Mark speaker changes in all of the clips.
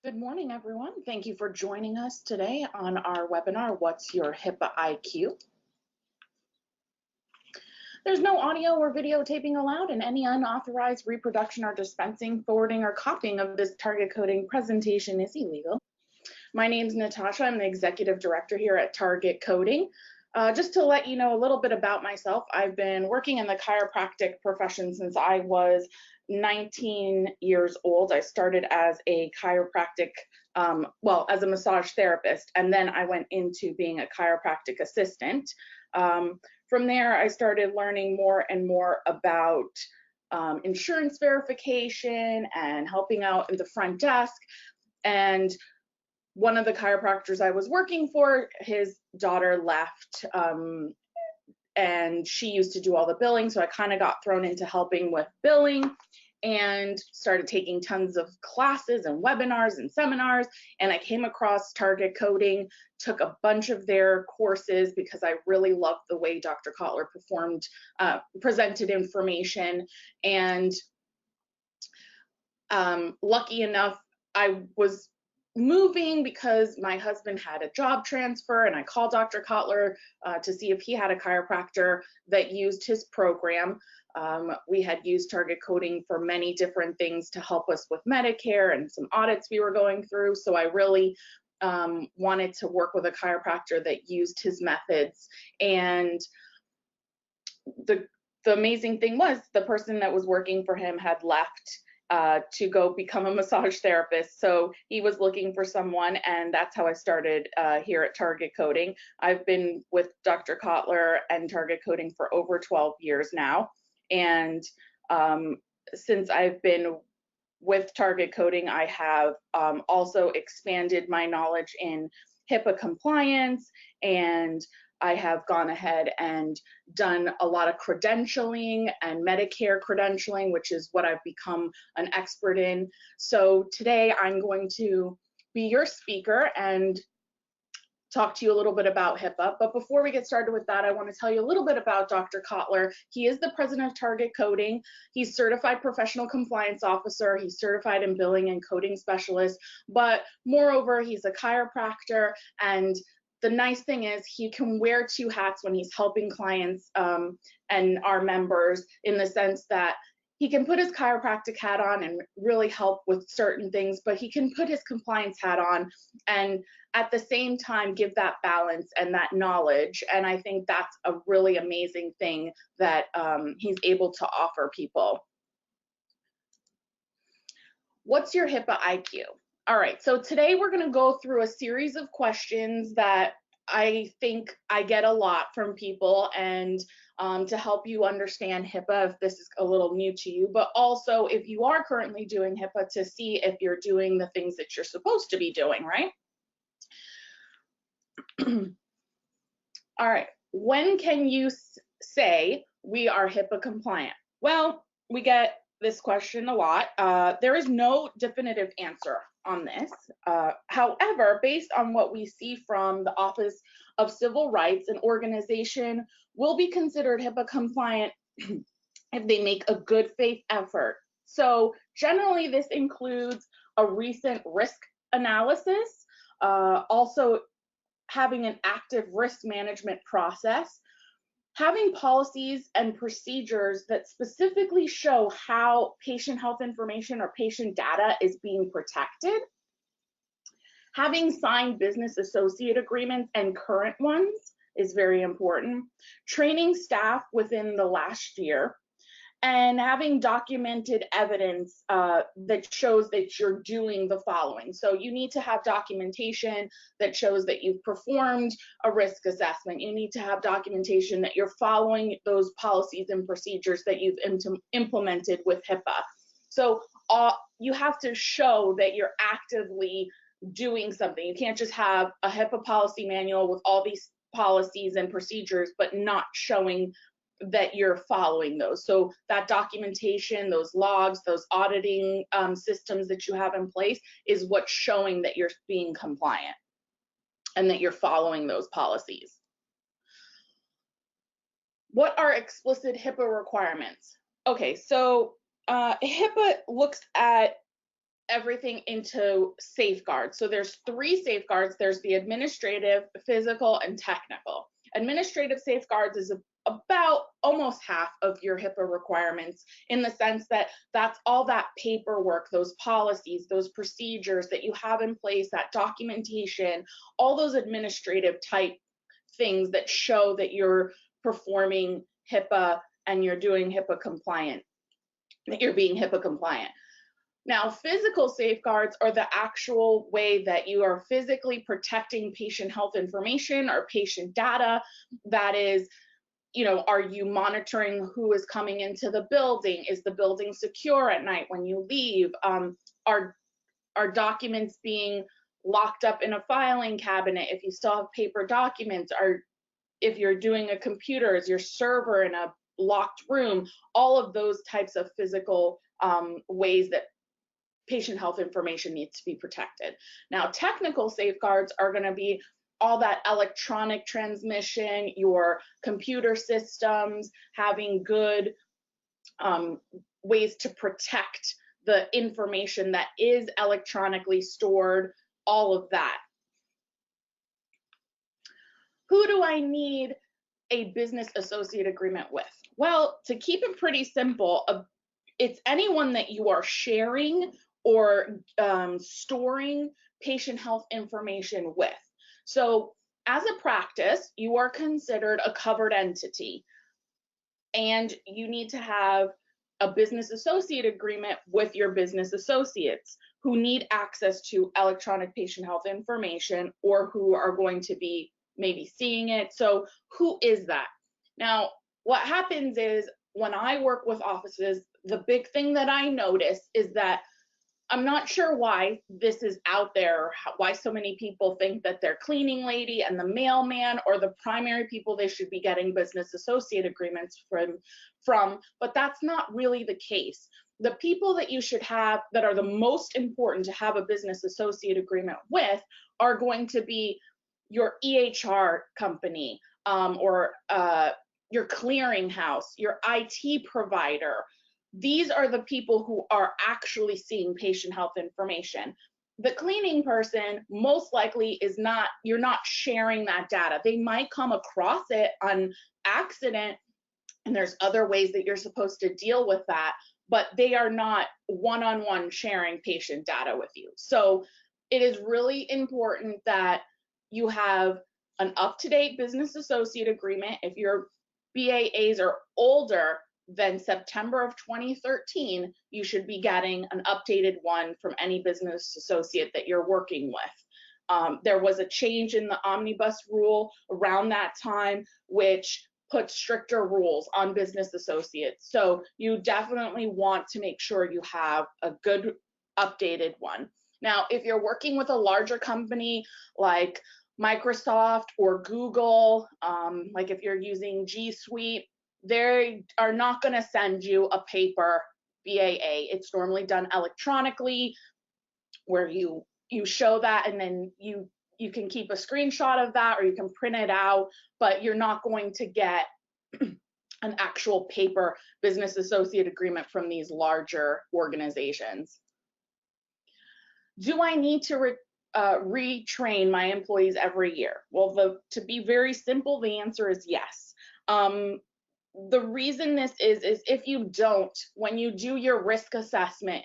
Speaker 1: Good morning, everyone. Thank you for joining us today on our webinar, What's Your HIPAA IQ? There's no audio or videotaping allowed, and any unauthorized reproduction or dispensing, forwarding, or copying of this target coding presentation is illegal. My name is Natasha. I'm the Executive Director here at Target Coding. Just to let you know a little bit about myself, I've been working in the chiropractic profession since I was 19 years old. I started as a chiropractic, as a massage therapist, and then I went into being a chiropractic assistant. From there, I started learning more and more about insurance verification and helping out at the front desk. And one of the chiropractors I was working for, his daughter left, and she used to do all the billing, so I kind of got thrown into helping with billing and started taking tons of classes and webinars and seminars, and I came across Target Coding, took a bunch of their courses because I really loved the way Dr. Kotlar presented information, and lucky enough, I was moving because my husband had a job transfer, and I called Dr. Kotlar to see if he had a chiropractor that used his program. We had used Target Coding for many different things to help us with Medicare and some audits we were going through, so I really wanted to work with a chiropractor that used his methods. And the amazing thing was the person that was working for him had left to go become a massage therapist. So he was looking for someone, and that's how I started here at Target Coding. I've been with Dr. Kotlar and Target Coding for over 12 years now. And since I've been with Target Coding, I have also expanded my knowledge in HIPAA compliance, and I have gone ahead and done a lot of credentialing and Medicare credentialing, which is what I've become an expert in. So today I'm going to be your speaker and talk to you a little bit about HIPAA. But before we get started with that, I want to tell you a little bit about Dr. Kotlar. He is the president of Target Coding. He's certified professional compliance officer. He's certified in billing and coding specialist. But moreover, he's a chiropractor, and the nice thing is he can wear two hats when he's helping clients and our members, in the sense that he can put his chiropractic hat on and really help with certain things, but he can put his compliance hat on and at the same time give that balance and that knowledge. And I think that's a really amazing thing that he's able to offer people. What's your HIPAA IQ? All right, so today we're going to go through a series of questions that I think I get a lot from people, and to help you understand HIPAA if this is a little new to you, but also if you are currently doing HIPAA, to see if you're doing the things that you're supposed to be doing, right? All right, when can you say we are HIPAA compliant? Well, we get this question a lot. There is no definitive answer on this. However, based on what we see from the Office of Civil Rights, an organization will be considered HIPAA compliant if they make a good faith effort. So generally this includes a recent risk analysis, also having an active risk management process, having policies and procedures that specifically show how patient health information or patient data is being protected, having signed business associate agreements and current ones is very important, training staff within the last year, and having documented evidence that shows that you're doing the following. So you need to have documentation that shows that you've performed a risk assessment. You need to have documentation that you're following those policies and procedures that you've implemented with HIPAA. So you have to show that you're actively doing something. You can't just have a HIPAA policy manual with all these policies and procedures, but not showing that you're following those. So that documentation, those logs, those auditing systems that you have in place is what's showing that you're being compliant and that you're following those policies. What are explicit HIPAA requirements? Okay, so HIPAA looks at everything into safeguards. So there's 3 safeguards. There's the administrative, physical, and technical. Administrative safeguards is about almost half of your HIPAA requirements, in the sense that that's all that paperwork, those policies, those procedures that you have in place, that documentation, all those administrative type things that show that you're performing HIPAA and you're doing HIPAA compliant, that you're being HIPAA compliant. Now, physical safeguards are the actual way that you are physically protecting patient health information or patient data. That is, are you monitoring who is coming into the building? Is the building secure at night when you leave? Are documents being locked up in a filing cabinet if you still have paper documents? If you're doing a computer, is your server in a locked room? All of those types of physical ways that patient health information needs to be protected. Now, technical safeguards are going to be all that electronic transmission, your computer systems, having good ways to protect the information that is electronically stored, all of that. Who do I need a business associate agreement with? Well, to keep it pretty simple, it's anyone that you are sharing or storing patient health information with. So as a practice, you are considered a covered entity, and you need to have a business associate agreement with your business associates who need access to electronic patient health information or who are going to be maybe seeing it. So who is that? Now, what happens is when I work with offices, the big thing that I notice is that I'm not sure why this is out there, why so many people think that their cleaning lady and the mailman are the primary people they should be getting business associate agreements from, but that's not really the case. The people that you should have that are the most important to have a business associate agreement with are going to be your EHR company, or your clearinghouse, your IT provider. These are the people who are actually seeing patient health information. The cleaning person most likely is not, you're not sharing that data. They might come across it on accident, and there's other ways that you're supposed to deal with that, but they are not one-on-one sharing patient data with you. So it is really important that you have an up-to-date business associate agreement. If your BAAs are older than September of 2013, you should be getting an updated one from any business associate that you're working with. There was a change in the omnibus rule around that time, which put stricter rules on business associates. So you definitely want to make sure you have a good updated one. Now, if you're working with a larger company like Microsoft or Google, like if you're using G Suite, they are not going to send you a paper BAA. It's normally done electronically, where you show that, and then you can keep a screenshot of that, or you can print it out, but you're not going to get an actual paper business associate agreement from these larger organizations. Do I need to retrain my employees every year? Well, to be very simple, the answer is yes. The reason this is if you don't, when you do your risk assessment,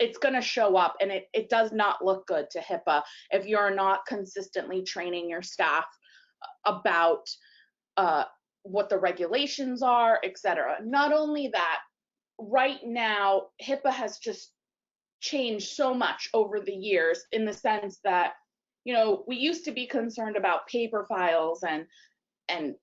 Speaker 1: it's going to show up, and it does not look good to HIPAA if you're not consistently training your staff about what the regulations are, etc. Not only that, right now, HIPAA has just changed so much over the years, in the sense that, we used to be concerned about paper files and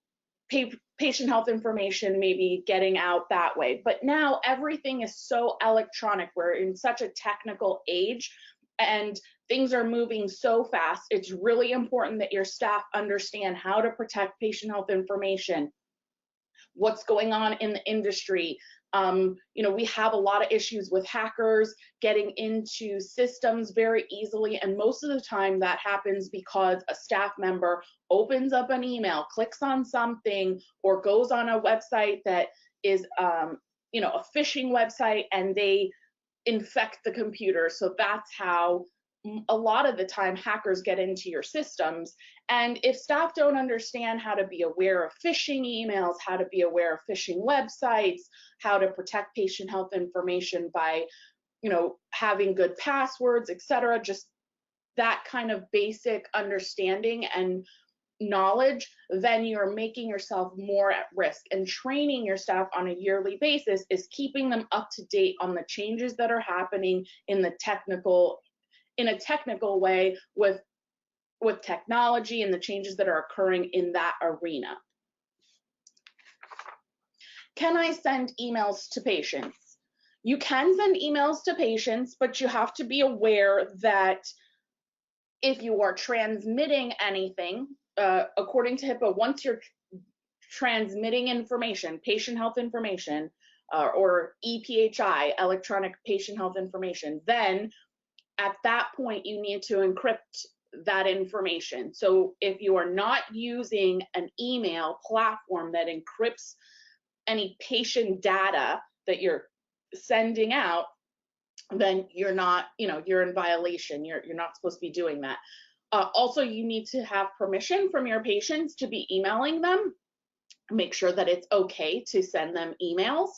Speaker 1: patient health information maybe getting out that way. But now everything is so electronic. We're in such a technical age, and things are moving so fast. It's really important that your staff understand how to protect patient health information, what's going on in the industry. We have a lot of issues with hackers getting into systems very easily, and most of the time that happens because a staff member opens up an email, clicks on something, or goes on a website that is, a phishing website, and they infect the computer. So that's how a lot of the time hackers get into your systems. And if staff don't understand how to be aware of phishing emails, how to be aware of phishing websites, how to protect patient health information by, having good passwords, etc., just that kind of basic understanding and knowledge, then you're making yourself more at risk. And training your staff on a yearly basis is keeping them up to date on the changes that are happening in a technical way with technology and the changes that are occurring in that arena. Can I send emails to patients? You can send emails to patients, but you have to be aware that if you are transmitting anything, according to HIPAA, once you're transmitting information, patient health information, or EPHI, electronic patient health information, then at that point you need to encrypt that information. So if you are not using an email platform that encrypts any patient data that you're sending out, then you're not, you're in violation. You're not supposed to be doing that. Also, you need to have permission from your patients to be emailing them. Make sure that it's okay to send them emails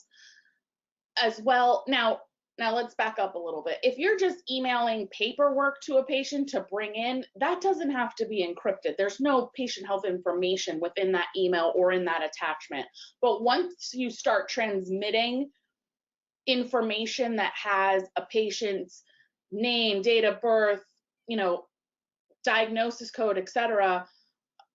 Speaker 1: as well. Now let's back up a little bit. If you're just emailing paperwork to a patient to bring in, that doesn't have to be encrypted. There's no patient health information within that email or in that attachment. But once you start transmitting information that has a patient's name, date of birth, diagnosis code, etc.,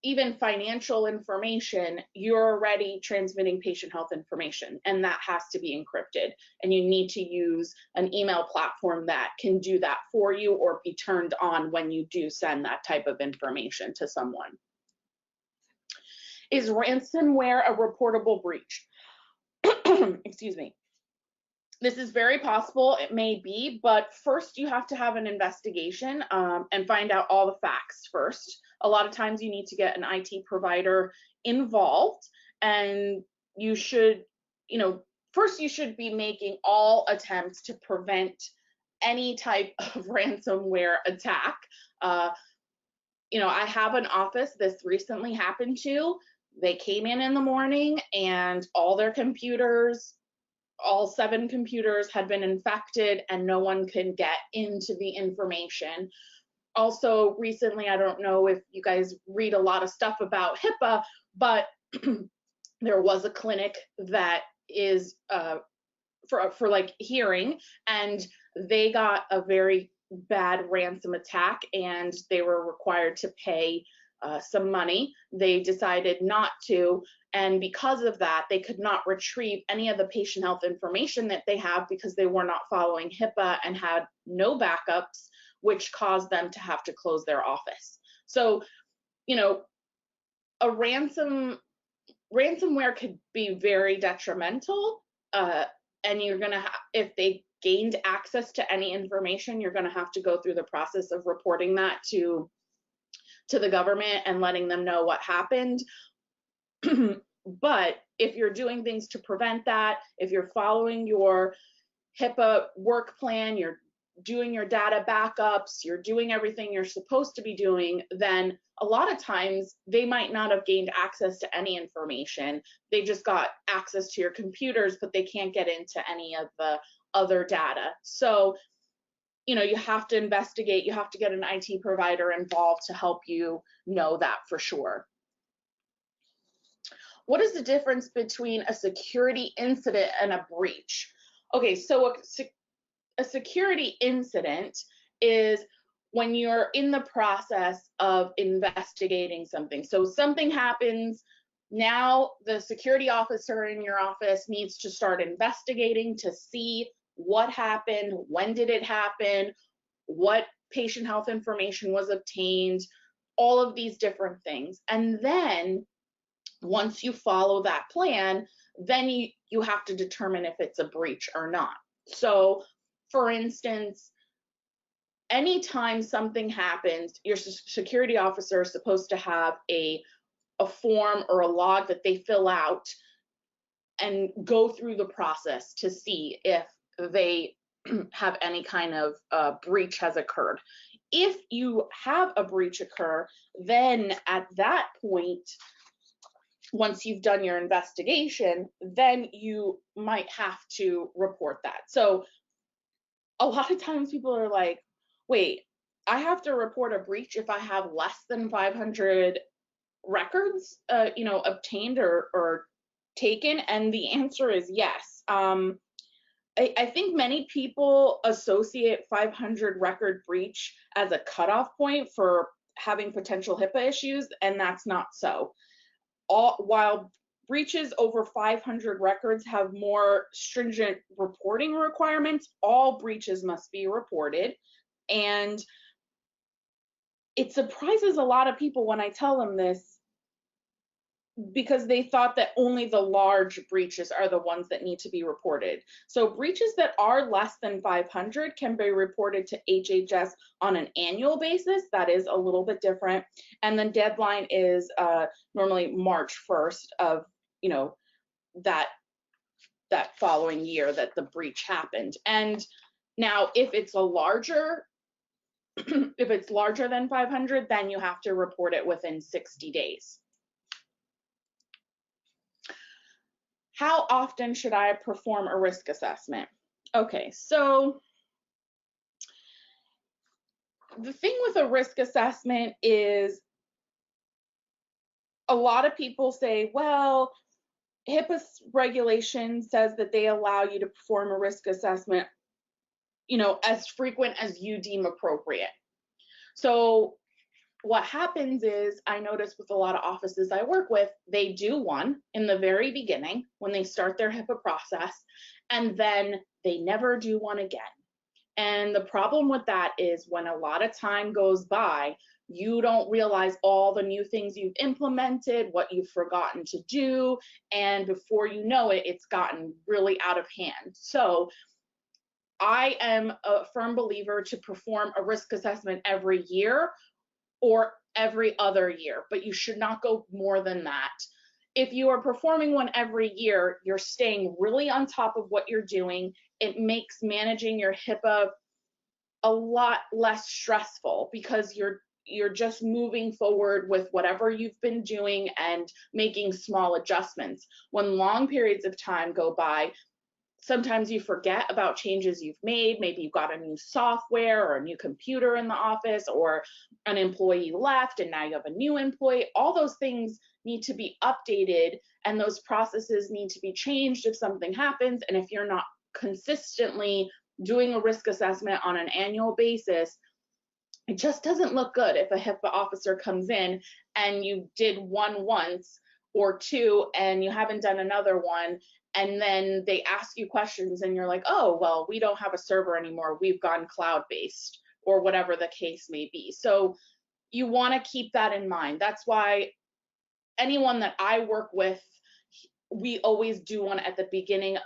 Speaker 1: even financial information, you're already transmitting patient health information, and that has to be encrypted. And you need to use an email platform that can do that for you or be turned on when you do send that type of information to someone. Is ransomware a reportable breach? Excuse me. This is very possible, it may be, but first you have to have an investigation and find out all the facts first. A lot of times you need to get an IT provider involved, and you should, first you should be making all attempts to prevent any type of ransomware attack. I have an office this recently happened to. They came in the morning and all their computers, all 7 computers had been infected and no one can get into the information. Also recently, I don't know if you guys read a lot of stuff about HIPAA, but there was a clinic that is for like hearing, and they got a very bad ransom attack and they were required to pay some money. They decided not to, and because of that, they could not retrieve any of the patient health information that they have because they were not following HIPAA and had no backups, which caused them to have to close their office. So, a ransomware could be very detrimental, and you're gonna if they gained access to any information, you're gonna have to go through the process of reporting that to the government and letting them know what happened. But if you're doing things to prevent that, if you're following your HIPAA work plan, you're doing your data backups, you're doing everything you're supposed to be doing, then a lot of times they might not have gained access to any information. They just got access to your computers, but they can't get into any of the other data. So, you have to investigate, you have to get an IT provider involved to help you know that for sure. What is the difference between a security incident and a breach? Okay, so a security incident is when you're in the process of investigating something. So something happens, now the security officer in your office needs to start investigating to see what happened, when did it happen, what patient health information was obtained, all of these different things. And then once you follow that plan, then you have to determine if it's a breach or not. So for instance, anytime something happens, your security officer is supposed to have a form or a log that they fill out and go through the process to see if they have any kind of breach has occurred. If you have a breach occur, then at that point, once you've done your investigation, then you might have to report that. So a lot of times people are like, wait, I have to report a breach if I have less than 500 records, obtained or taken? And the answer is yes. I think many people associate 500 record breach as a cutoff point for having potential HIPAA issues, and that's not so. While breaches over 500 records have more stringent reporting requirements, all breaches must be reported. And it surprises a lot of people when I tell them this, because they thought that only the large breaches are the ones that need to be reported. So breaches that are less than 500 can be reported to HHS on an annual basis. That is a little bit different. And then deadline is normally March 1st of, that following year that the breach happened. And now if it's larger than 500, then you have to report it within 60 days. How often should I perform a risk assessment? Okay, so the thing with a risk assessment is a lot of people say, well, HIPAA regulation says that they allow you to perform a risk assessment, as frequent as you deem appropriate. So what happens is, I notice with a lot of offices I work with, they do one in the very beginning when they start their HIPAA process, and then they never do one again. And the problem with that is when a lot of time goes by, you don't realize all the new things you've implemented, what you've forgotten to do, and before you know it, it's gotten really out of hand. So I am a firm believer to perform a risk assessment every year or every other year, but you should not go more than that. If you are performing one every year, you're staying really on top of what you're doing. It makes managing your HIPAA a lot less stressful because you're just moving forward with whatever you've been doing and making small adjustments. When long periods of time go by, sometimes you forget about changes you've made. Maybe you've got a new software or a new computer in the office, or an employee left and now you have a new employee. All those things need to be updated, and those processes need to be changed if something happens. And if you're not consistently doing a risk assessment on an annual basis, it just doesn't look good if a HIPAA officer comes in and you did one once or two and you haven't done another one, and then they ask you questions and you're like, oh, well, we don't have a server anymore, we've gone cloud-based, or whatever the case may be. So you want to keep that in mind. That's why anyone that I work with, we always do one at the beginning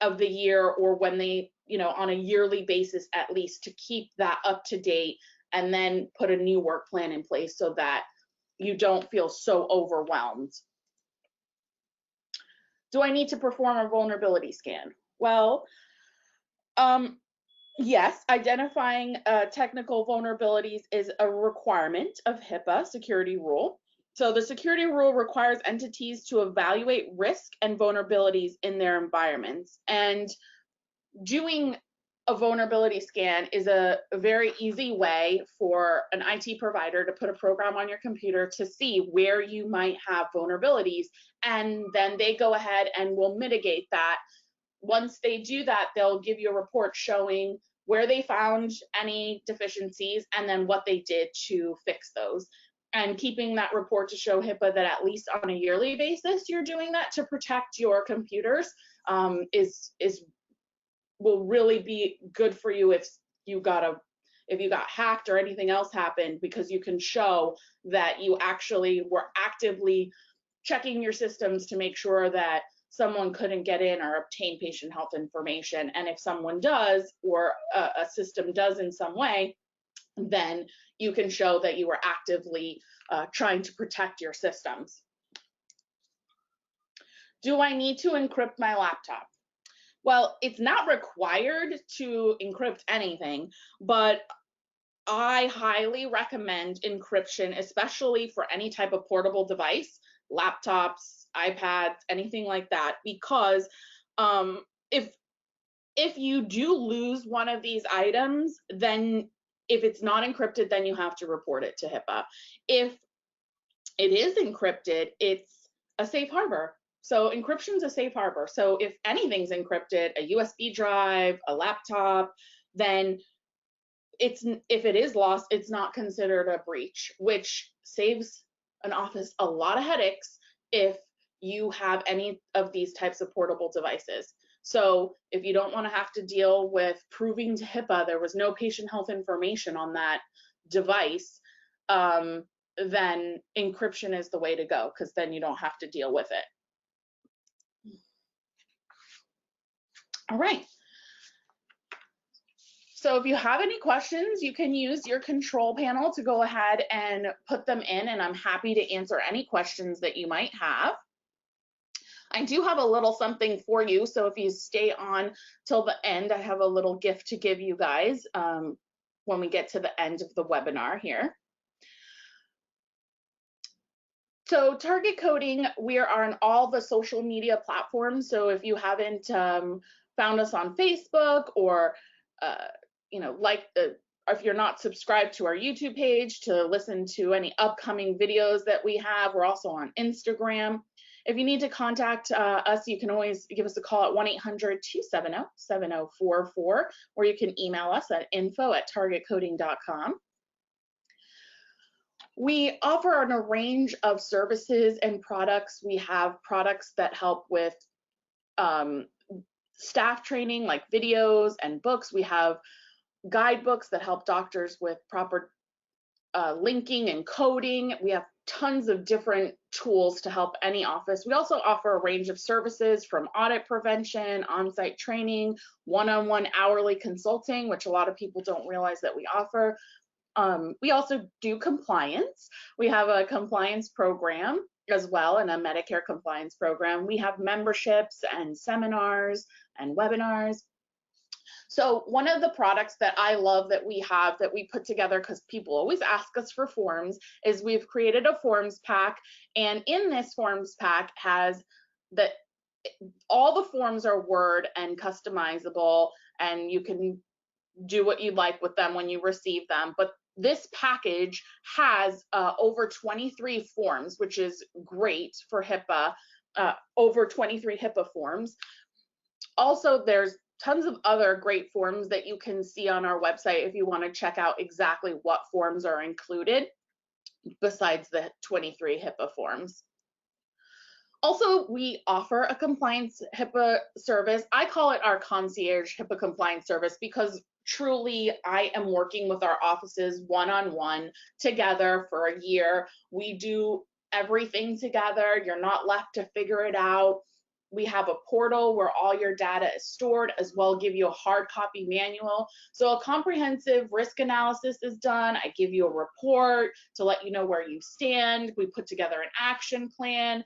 Speaker 1: of the year, or when they, on a yearly basis at least, to keep that up to date, and then put a new work plan in place so that you don't feel so overwhelmed. Do I need to perform a vulnerability scan? Well, yes, identifying technical vulnerabilities is a requirement of HIPAA security rule. So the security rule requires entities to evaluate risk and vulnerabilities in their environments. And doing a vulnerability scan is a very easy way for an IT provider to put a program on your computer to see where you might have vulnerabilities, and then they go ahead and will mitigate that. Once they do that, they'll give you a report showing where they found any deficiencies and then what they did to fix those. And keeping that report to show HIPAA that at least on a yearly basis you're doing that to protect your computers will really be good for you if you got hacked or anything else happened, because you can show that you actually were actively checking your systems to make sure that someone couldn't get in or obtain patient health information. And if someone does, or a system does in some way, then you can show that you were actively trying to protect your systems. Do I need to encrypt my laptop? Well, it's not required to encrypt anything, but I highly recommend encryption, especially for any type of portable device, laptops, iPads, anything like that, because um, if you do lose one of these items, then if it's not encrypted, then you have to report it to HIPAA. If it is encrypted, it's a safe harbor. So encryption's a safe harbor. So if anything's encrypted, a USB drive, a laptop, then if it is lost, it's not considered a breach, which saves an office a lot of headaches if you have any of these types of portable devices. So if you don't want to have to deal with proving to HIPAA there was no patient health information on that device, then encryption is the way to go, because then you don't have to deal with it. All right. So if you have any questions, you can use your control panel to go ahead and put them in, and I'm happy to answer any questions that you might have. I do have a little something for you, so if you stay on till the end, I have a little gift to give you guys when we get to the end of the webinar here. So Target Coding, we are on all the social media platforms. So if you haven't found us on Facebook, or if you're not subscribed to our YouTube page to listen to any upcoming videos that we have, we're also on Instagram. If you need to contact us, you can always give us a call at 1-800-270-7044, or you can email us at info@targetcoding.com. We offer on a range of services and products. We have products that help with staff training, like videos and books. We have guidebooks that help doctors with proper linking and coding. We have tons of different tools to help any office. We also offer a range of services from audit prevention, on-site training, one-on-one hourly consulting, which a lot of people don't realize that we offer. We also do compliance. We have a compliance program as well, and a Medicare compliance program. We have memberships and seminars and webinars. So one of the products that I love that we have, that we put together because people always ask us for forms, is we've created a forms pack. And in this forms pack has all the forms are Word and customizable, and you can do what you like with them when you receive them. But this package has over 23 forms, which is great for HIPAA, over 23 HIPAA forms. Also, there's tons of other great forms that you can see on our website if you want to check out exactly what forms are included besides the 23 HIPAA forms. Also, we offer a compliance HIPAA service. I call it our concierge HIPAA compliance service because truly I am working with our offices one-on-one together for a year. We do everything together. You're not left to figure it out. We have a portal where all your data is stored, as well give you a hard copy manual. So a comprehensive risk analysis is done. I give you a report to let you know where you stand. We put together an action plan.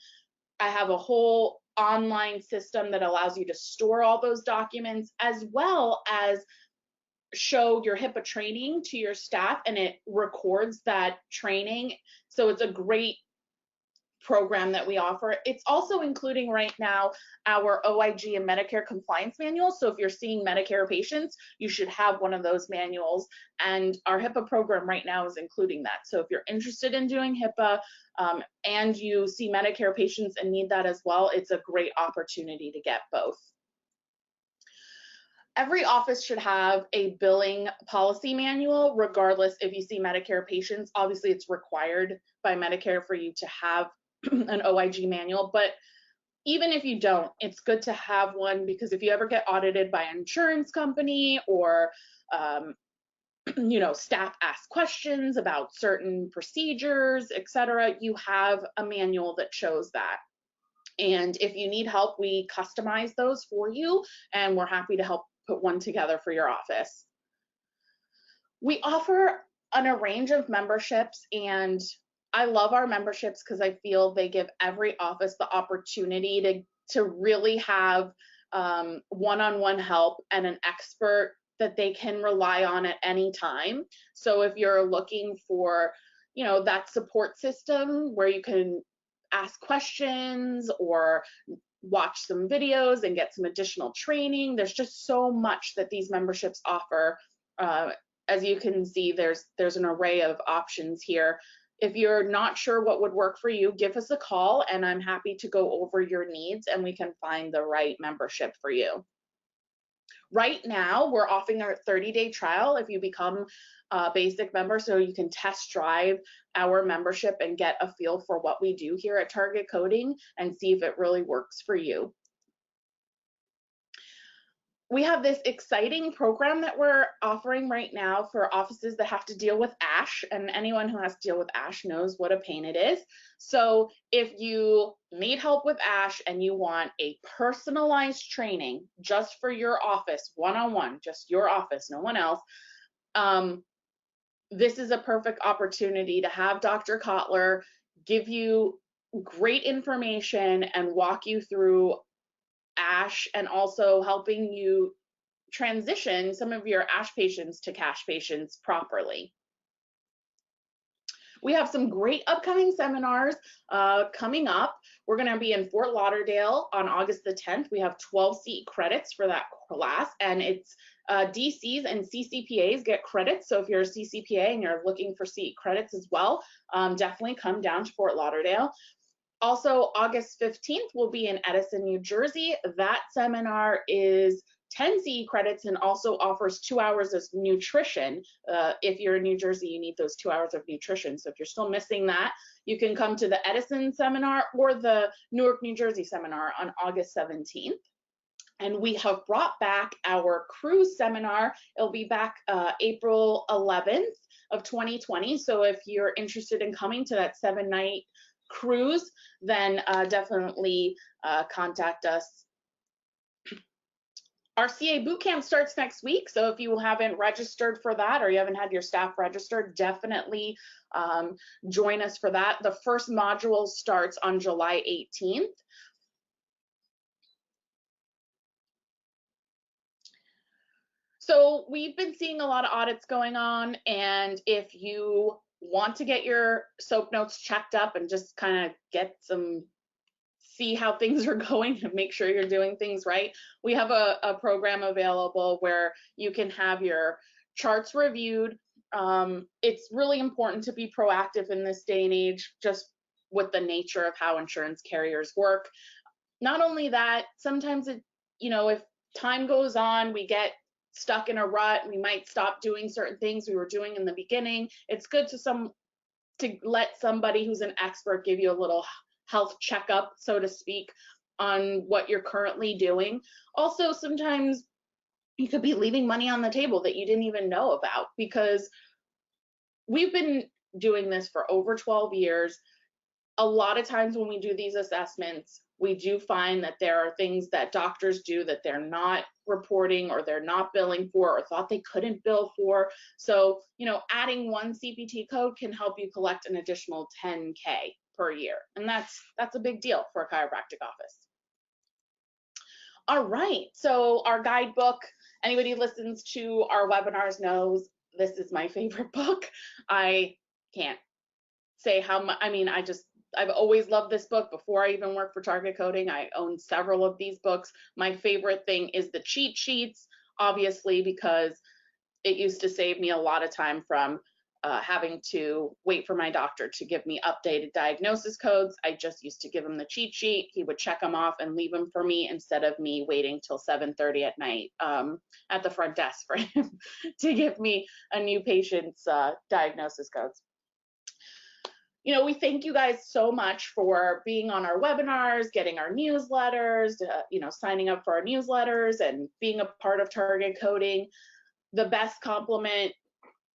Speaker 1: I have a whole online system that allows you to store all those documents, as well as show your HIPAA training to your staff, and it records that training. So it's a great program that we offer. It's also including right now our OIG and Medicare compliance manual. So if you're seeing Medicare patients, you should have one of those manuals. And our HIPAA program right now is including that. So if you're interested in doing HIPAA and you see Medicare patients and need that as well, it's a great opportunity to get both. Every office should have a billing policy manual, regardless if you see Medicare patients. Obviously, it's required by Medicare for you to have an OIG manual, but even if you don't, it's good to have one, because if you ever get audited by an insurance company, or staff ask questions about certain procedures, etc., you have a manual that shows that. And if you need help, we customize those for you, and we're happy to help put one together for your office. We offer on a range of memberships, and I love our memberships because I feel they give every office the opportunity to really have one-on-one help and an expert that they can rely on at any time. So if you're looking for, that support system where you can ask questions or watch some videos and get some additional training, there's just so much that these memberships offer. As you can see, there's an array of options here. If you're not sure what would work for you, give us a call and I'm happy to go over your needs and we can find the right membership for you. Right now, we're offering our 30-day trial if you become a basic member, so you can test drive our membership and get a feel for what we do here at Target Coding and see if it really works for you. We have this exciting program that we're offering right now for offices that have to deal with ASH, and anyone who has to deal with ASH knows what a pain it is. So if you need help with ASH and you want a personalized training just for your office, one-on-one, just your office, no one else, this is a perfect opportunity to have Dr. Kotlar give you great information and walk you through ASH and also helping you transition some of your ASH patients to cash patients properly. We have some great upcoming seminars coming up. We're going to be in Fort Lauderdale on August the 10th. We have 12 CE credits for that class, and it's DCs and CCPAs get credits. So if you're a CCPA and you're looking for CE credits as well, definitely come down to Fort Lauderdale. Also, August 15th, we'll be in Edison, New Jersey. That seminar is 10 CE credits and also offers 2 hours of nutrition. If you're in New Jersey, you need those 2 hours of nutrition. So if you're still missing that, you can come to the Edison seminar or the Newark, New Jersey seminar on August 17th. And we have brought back our cruise seminar. It'll be back April 11th of 2020. So if you're interested in coming to that 7-night cruise, then definitely contact us. Our CA bootcamp starts next week, so if you haven't registered for that or you haven't had your staff registered, definitely join us for that. The first module starts on July 18th. So we've been seeing a lot of audits going on, and if you want to get your SOAP notes checked up and just kind of see how things are going and make sure you're doing things right, we have a program available where you can have your charts reviewed. It's really important to be proactive in this day and age, just with the nature of how insurance carriers work. Not only that, sometimes if time goes on, we get stuck in a rut, we might stop doing certain things we were doing in the beginning. It's good to let somebody who's an expert give you a little health checkup, so to speak, on what you're currently doing. Also, sometimes you could be leaving money on the table that you didn't even know about, because we've been doing this for over 12 years. A lot of times when we do these assessments, we do find that there are things that doctors do that they're not reporting or they're not billing for or thought they couldn't bill for. So, adding one CPT code can help you collect an additional $10K per year. And that's a big deal for a chiropractic office. All right, so our guidebook, anybody who listens to our webinars knows this is my favorite book. I can't say how much, I've always loved this book. Before I even worked for Target Coding, I owned several of these books. My favorite thing is the cheat sheets, obviously, because it used to save me a lot of time from having to wait for my doctor to give me updated diagnosis codes. I just used to give him the cheat sheet. He would check them off and leave them for me instead of me waiting till 7:30 at night at the front desk for him to give me a new patient's diagnosis codes. We thank you guys so much for being on our webinars, getting our newsletters, signing up for our newsletters and being a part of Target Coding. The best compliment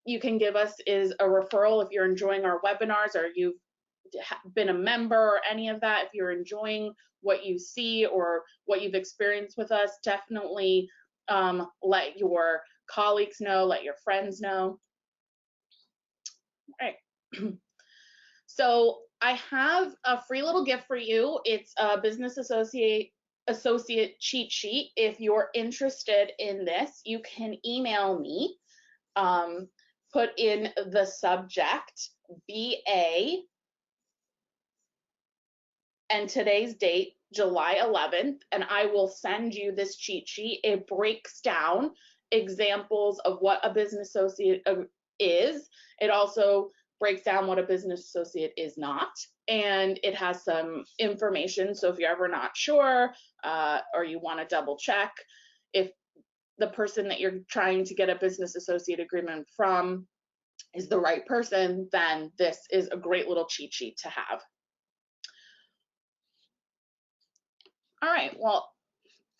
Speaker 1: you can give us is a referral if you're enjoying our webinars or you've been a member or any of that. If you're enjoying what you see or what you've experienced with us, definitely let your colleagues know, let your friends know. All right. So I have a free little gift for you. It's a business associate associate cheat sheet. If you're interested in this, you can email me. Put in the subject BA and today's date, July 11th, and I will send you this cheat sheet. It breaks down examples of what a business associate is. It also breaks down what a business associate is not, and it has some information. So if you're ever not sure or you want to double check if the person that you're trying to get a business associate agreement from is the right person, then this is a great little cheat sheet to have. All right, well,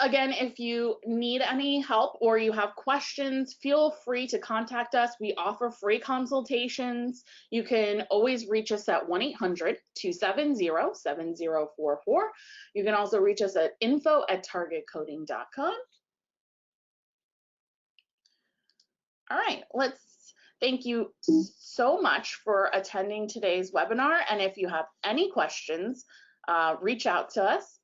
Speaker 1: again, if you need any help or you have questions, feel free to contact us. We offer free consultations. You can always reach us at 1-800-270-7044. You can also reach us at info@targetcoding.com. All right, thank you so much for attending today's webinar. And if you have any questions, reach out to us.